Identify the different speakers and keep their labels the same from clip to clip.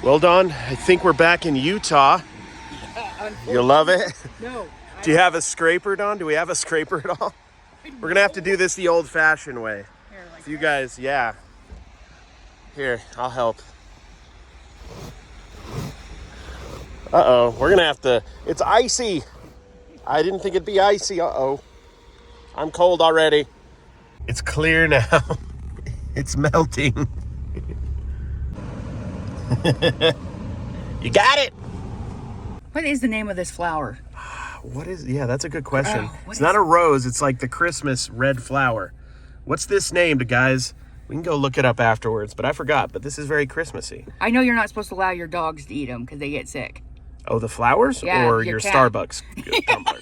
Speaker 1: Well, Dawn, I think we're back in Utah. You love it?
Speaker 2: No.
Speaker 1: Do you have a scraper, Dawn? Do we have a scraper at all? We're gonna have to do this the old-fashioned way.
Speaker 2: Here, like
Speaker 1: So you guys, yeah. Here, I'll help. Uh-oh, we're gonna have to, it's icy. I didn't think it'd be icy, uh-oh. I'm cold already. It's clear now. It's melting. You got it.
Speaker 2: What is the name of this flower?
Speaker 1: What is, yeah, that's a good question.
Speaker 2: Oh,
Speaker 1: It's not a rose, it's like the Christmas red flower. What's this named, guys? We can go look it up afterwards, but I forgot, but this is very Christmassy.
Speaker 2: I know you're not supposed to allow your dogs to eat them because they get sick.
Speaker 1: Oh, the flowers?
Speaker 2: Yeah,
Speaker 1: or
Speaker 2: your
Speaker 1: your
Speaker 2: cat.
Speaker 1: Starbucks tumbler?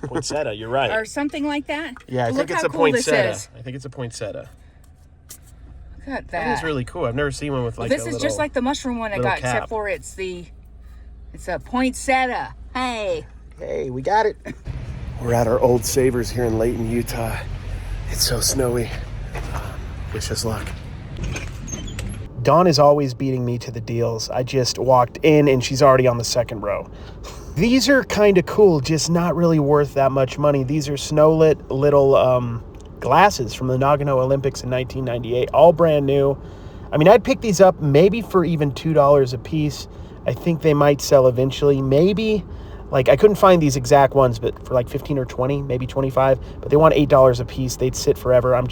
Speaker 1: Poinsettia, you're right.
Speaker 2: Or something like that.
Speaker 1: Yeah, I
Speaker 2: Look
Speaker 1: think it's
Speaker 2: how
Speaker 1: a
Speaker 2: cool this
Speaker 1: poinsettia.
Speaker 2: is.
Speaker 1: I think it's a poinsettia.
Speaker 2: Look at that.
Speaker 1: That is really cool. I've never seen one with like
Speaker 2: this
Speaker 1: a
Speaker 2: is
Speaker 1: little,
Speaker 2: just like the mushroom one I
Speaker 1: little
Speaker 2: got,
Speaker 1: cap.
Speaker 2: except for it's a poinsettia. Hey.
Speaker 1: Hey, we got it. We're at our old Savers here in Layton, Utah. It's so snowy. Wish us luck. Dawn is always beating me to the deals. I just walked in and she's already on the second row. These are kind of cool, just not really worth that much money. These are snow-lit little glasses from the Nagano Olympics in 1998, all brand new. I mean, I'd pick these up maybe for even $2 a piece. I think they might sell eventually, maybe. Like, I couldn't find these exact ones, but for like 15 or 20, maybe 25, but they want $8 a piece. They'd sit forever. I'm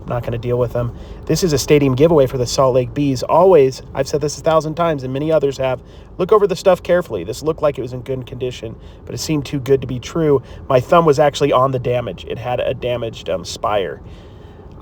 Speaker 1: not going to deal with them. This is a stadium giveaway for the Salt Lake Bees. Always, I've said this 1,000 times, and many others have, look over the stuff carefully. This looked like it was in good condition, but it seemed too good to be true. My thumb was actually on the damage. It had a damaged spire.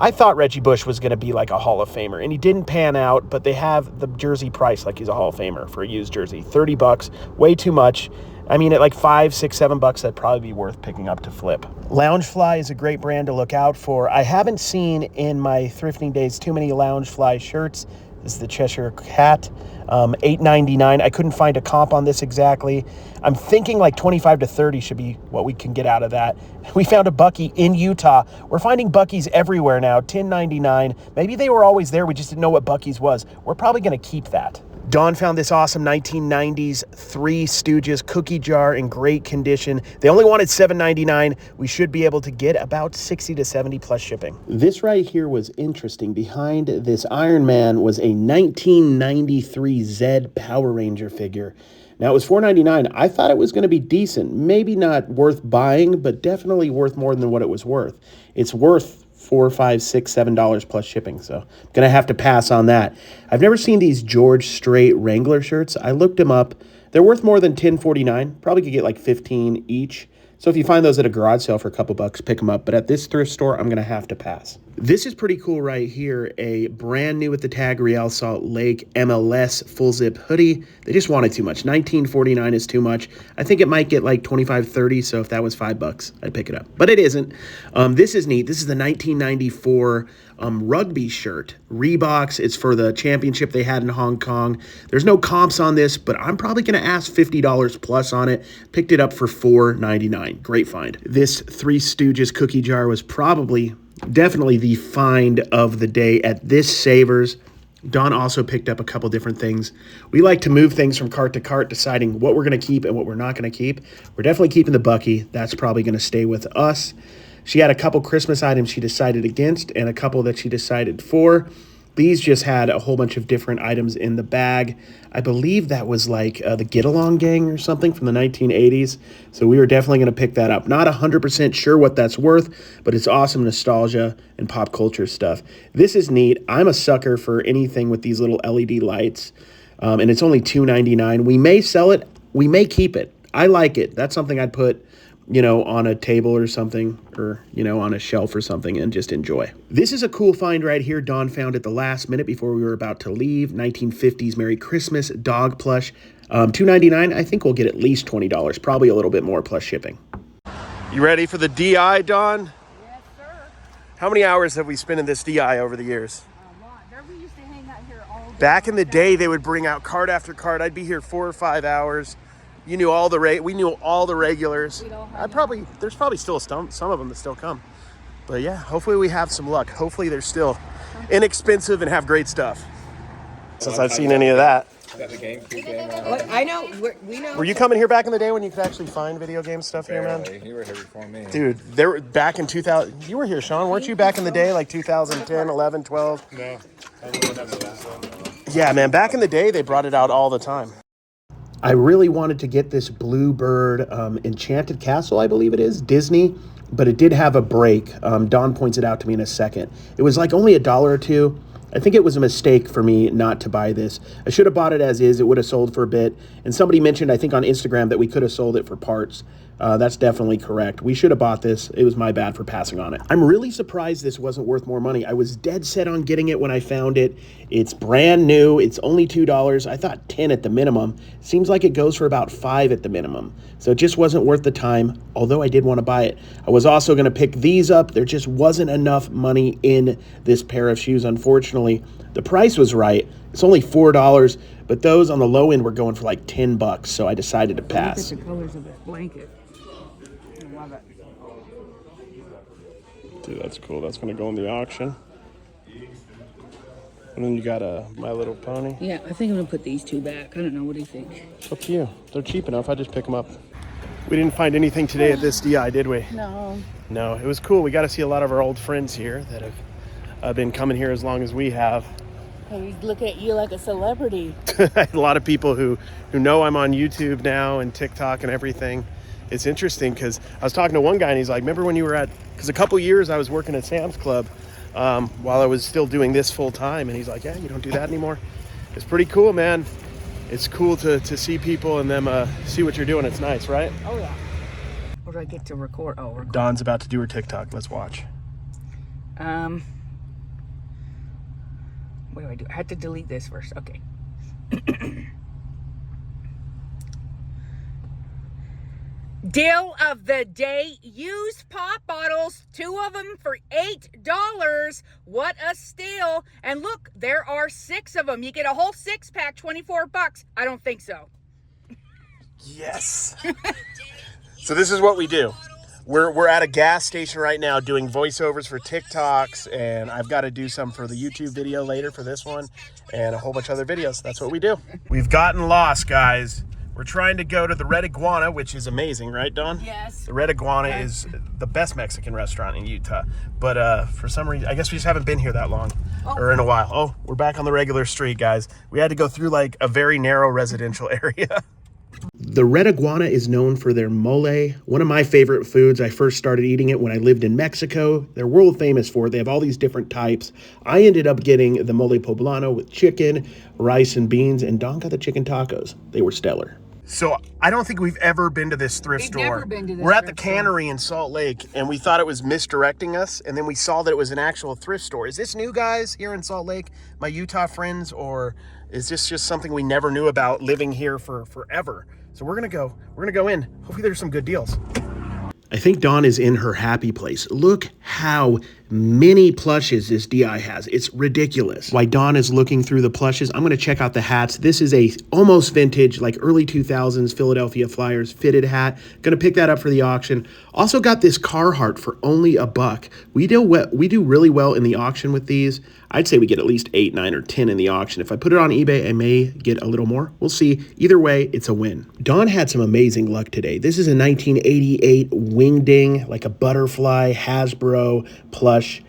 Speaker 1: I thought Reggie Bush was going to be like a Hall of Famer, and he didn't pan out, but they have the jersey price like he's a Hall of Famer for a used jersey. $30, way too much. I mean, at like $5, $6, $7, that'd probably be worth picking up to flip. Loungefly is a great brand to look out for. I haven't seen in my thrifting days too many Loungefly shirts. This is the Cheshire Cat, $8.99. I couldn't find a comp on this exactly. I'm thinking like 25 to 30 should be what we can get out of that. We found a Bucky in Utah. We're finding Buckies everywhere now, $10.99. Maybe they were always there, we just didn't know what Bucky's was. We're probably gonna keep that. Dawn found this awesome 1990s Three Stooges cookie jar in great condition. They only wanted $7.99. We should be able to get about 60 to 70 plus shipping. This right here was interesting. Behind this Iron Man was a 1993 Zed Power Ranger figure. Now, it was $4.99. I thought it was going to be decent. Maybe not worth buying, but definitely worth more than what it was worth. It's worth $4, $5, $6, $7 plus shipping, so I'm gonna have to pass on that. I've never seen these George Strait Wrangler shirts. I looked them up. They're worth more than $10.49. Probably could get like 15 each. So if you find those at a garage sale for a couple bucks, pick them up. But at this thrift store, I'm gonna have to pass. This is pretty cool right here. A brand new with the tag Real Salt Lake MLS full zip hoodie. They just wanted too much. $19.49 is too much. I think it might get like 25, 30. So if that was $5, I'd pick it up. But it isn't. This is neat. This is the 1994 rugby shirt. Reeboks. It's for the championship they had in Hong Kong. There's no comps on this, but I'm probably going to ask $50 plus on it. Picked it up for $4.99. Great find. This Three Stooges cookie jar was definitely the find of the day at this Savers. Dawn also picked up a couple different things. We like to move things from cart to cart, deciding what we're going to keep and what we're not going to keep. We're definitely keeping the Bucky. That's probably going to stay with us. She had a couple Christmas items she decided against and a couple that she decided for. These just had a whole bunch of different items in the bag. I believe that was like the Get Along Gang or something from the 1980s. So we were definitely going to pick that up. Not 100% sure what that's worth, but it's awesome nostalgia and pop culture stuff. This is neat. I'm a sucker for anything with these little LED lights. And it's only $2.99. We may sell it. We may keep it. I like it. That's something I'd put, on a table or something, or, on a shelf or something and just enjoy. This is a cool find right here. Dawn found it the last minute before we were about to leave. 1950s Merry Christmas dog plush. $2.99. I think we'll get at least $20, probably a little bit more plus shipping. You ready for the DI, Dawn?
Speaker 2: Yes, sir.
Speaker 1: How many hours have we spent in this DI over the years?
Speaker 2: A lot. We used to hang out here all day.
Speaker 1: Back in the day, they would bring out cart after cart. I'd be here 4 or 5 hours. You knew all the we knew all the regulars. There's probably still some of them that still come. But yeah, hopefully we have some luck. Hopefully they're still inexpensive and have great stuff. since I've seen any of that.
Speaker 2: What? I know. We know.
Speaker 1: Were you coming here back in the day when you could actually find video game stuff here, man?
Speaker 3: You were here before me.
Speaker 1: Dude, there were back in 2000. You were here, Sean. Weren't you back in the day, like 2010, 11, 12?
Speaker 3: No. I don't know that.
Speaker 1: Yeah, man. Back in the day, they brought it out all the time. I really wanted to get this Bluebird Enchanted Castle, I believe it is, Disney, but it did have a break. Don points it out to me in a second. It was like only $1 or $2. I think it was a mistake for me not to buy this. I should have bought it as is. It would have sold for a bit. And somebody mentioned, I think on Instagram, that we could have sold it for parts. That's definitely correct. We should have bought this. It was my bad for passing on it. I'm really surprised this wasn't worth more money. I was dead set on getting it when I found it. It's brand new. It's only $2. I thought 10 at the minimum. Seems like it goes for about 5 at the minimum. So it just wasn't worth the time, although I did want to buy it. I was also going to pick these up. There just wasn't enough money in this pair of shoes, unfortunately. The price was right. It's only $4, but those on the low end were going for like $10, so I decided to pass.
Speaker 2: Look at the colors of this blanket. I love it.
Speaker 1: Dude, that's cool. That's going to go in the auction. And then you got a My Little Pony.
Speaker 2: Yeah, I think I'm gonna put these 2 back. I don't know. What do you think?
Speaker 1: It's up to you. They're cheap enough. I just pick them up. We didn't find anything today at this DI, did we?
Speaker 2: No.
Speaker 1: No, it was cool. We got to see a lot of our old friends here that have been coming here as long as we have.
Speaker 2: Hey, look at you like a celebrity.
Speaker 1: A lot of people who know I'm on YouTube now and TikTok and everything. It's interesting because I was talking to one guy and he's like, remember when you were because a couple years I was working at Sam's Club while I was still doing this full time. And he's like, yeah, you don't do that anymore. It's pretty cool, man. It's cool to see people and them see what you're doing. It's nice, right?
Speaker 2: Oh, yeah. Or do I get to record? Oh, record.
Speaker 1: Dawn's about to do her TikTok. Let's watch.
Speaker 2: What do I do? I have to delete this first. Okay. Deal of the day. Used pop bottles. 2 of them for $8. What a steal. And look, there are 6 of them. You get a whole 6-pack, $24. I don't think so.
Speaker 1: Yes. So this is what we do. We're at a gas station right now doing voiceovers for TikToks, and I've got to do some for the YouTube video later for this one and a whole bunch of other videos. That's what we do. We've gotten lost, guys. We're trying to go to the Red Iguana, which is amazing, right, Dawn?
Speaker 2: Yes.
Speaker 1: The Red Iguana is the best Mexican restaurant in Utah. But for some reason, I guess we just haven't been here that long or in a while. Oh, we're back on the regular street, guys. We had to go through like a very narrow residential area. The Red Iguana is known for their mole, one of my favorite foods. I first started eating it when I lived in Mexico. They're world famous for it. They have all these different types. I ended up getting the mole poblano with chicken, rice, and beans, and Don got the chicken tacos. They were stellar. So I don't think we've ever been to this thrift store.
Speaker 2: Never been to this
Speaker 1: We're at the
Speaker 2: thrift store.
Speaker 1: cannery in Salt Lake, and we thought it was misdirecting us, and then we saw that it was an actual thrift store. Is this new, guys, here in Salt Lake, my Utah friends, or is this just something we never knew about living here for forever? So we're gonna go in. Hopefully there's some good deals. I think Dawn is in her happy place. Look how many plushes this DI has. It's ridiculous. While Dawn is looking through the plushes, I'm gonna check out the hats. This is a almost vintage, like early 2000s Philadelphia Flyers fitted hat. Gonna pick that up for the auction. Also got this Carhartt for only $1. We do really well in the auction with these. I'd say we get at least 8, 9, or 10 in the auction. If I put it on eBay, I may get a little more. We'll see. Either way, it's a win. Dawn had some amazing luck today. This is a 1988 Wingding, like a butterfly Hasbro plush.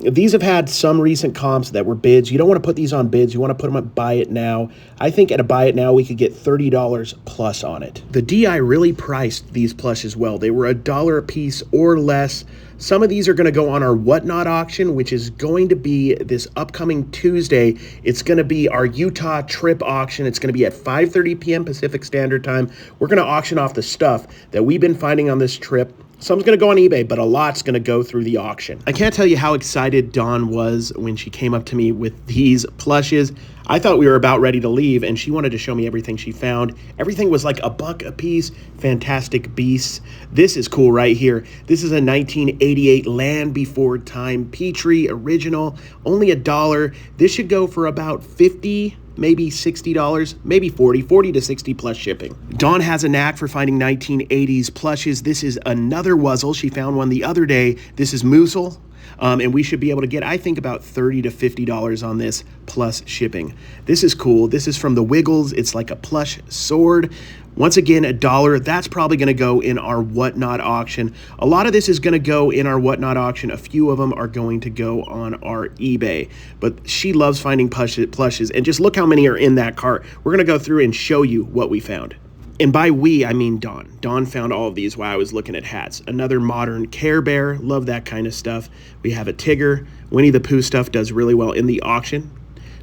Speaker 1: These have had some recent comps that were bids. You don't want to put these on bids. You want to put them at buy it now. I think at a buy it now, we could get $30 plus on it. The DI really priced these plushes well. They were $1 a piece or less. Some of these are going to go on our Whatnot auction, which is going to be this upcoming Tuesday. It's going to be our Utah trip auction. It's going to be at 5:30 p.m. Pacific Standard Time. We're going to auction off the stuff that we've been finding on this trip. Some's going to go on eBay, but a lot's going to go through the auction. I can't tell you how excited Dawn was when she came up to me with these plushes. I thought we were about ready to leave, and she wanted to show me everything she found. Everything was like $1 a piece. Fantastic Beasts. This is cool right here. This is a 1988 Land Before Time Petrie original. Only $1. This should go for about $50, maybe $60, maybe $40 to 60 plus shipping. Dawn has a knack for finding 1980s plushes. This is another Wuzzle. She found one the other day. This is Moosel. And we should be able to get, I think, about $30 to $50 on this plus shipping. This is cool. This is from the Wiggles. It's like a plush sword. Once again, $1. That's probably going to go in our Whatnot auction. A lot of this is going to go in our Whatnot auction. A few of them are going to go on our eBay. But she loves finding plushes. And just look how many are in that cart. We're going to go through and show you what we found. And by we, I mean Dawn. Dawn found all of these while I was looking at hats. Another modern Care Bear. Love that kind of stuff. We have a Tigger. Winnie the Pooh stuff does really well in the auction.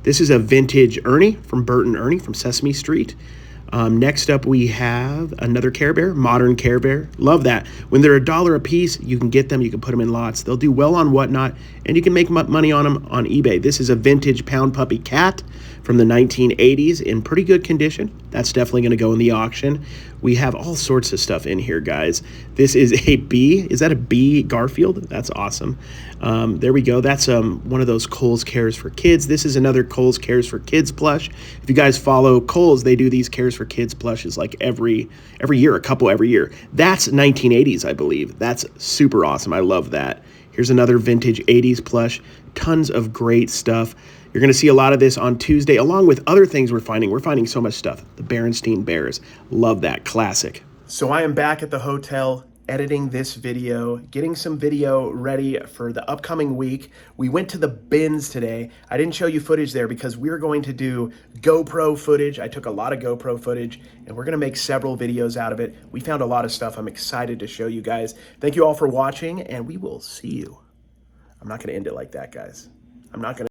Speaker 1: This is a vintage Ernie from Bert and Ernie from Sesame Street. Next up, we have another Care Bear, modern Care Bear. Love that. When they're $1 a piece, you can get them. You can put them in lots. They'll do well on Whatnot, and you can make money on them on eBay. This is a vintage Pound Puppy cat from the 1980s in pretty good condition. That's definitely going to go in the auction. We have all sorts of stuff in here, guys. This is a bee. Is that a bee Garfield? That's awesome. There we go. That's one of those Kohl's Cares for Kids. This is another Kohl's Cares for Kids plush. If you guys follow Kohl's, they do these Cares for Kids plushes like every year, a couple every year. That's 1980s, I believe. That's super awesome. I love that. Here's another vintage 80s plush. Tons of great stuff. You're going to see a lot of this on Tuesday, along with other things we're finding. We're finding so much stuff. The Berenstein Bears. Love that. Classic. So I am back at the hotel editing this video, getting some video ready for the upcoming week. We went to the bins today. I didn't show you footage there because we're going to do GoPro footage. I took a lot of GoPro footage and we're going to make several videos out of it. We found a lot of stuff I'm excited to show you guys. Thank you all for watching and we will see you. I'm not going to end it like that, guys. I'm not going to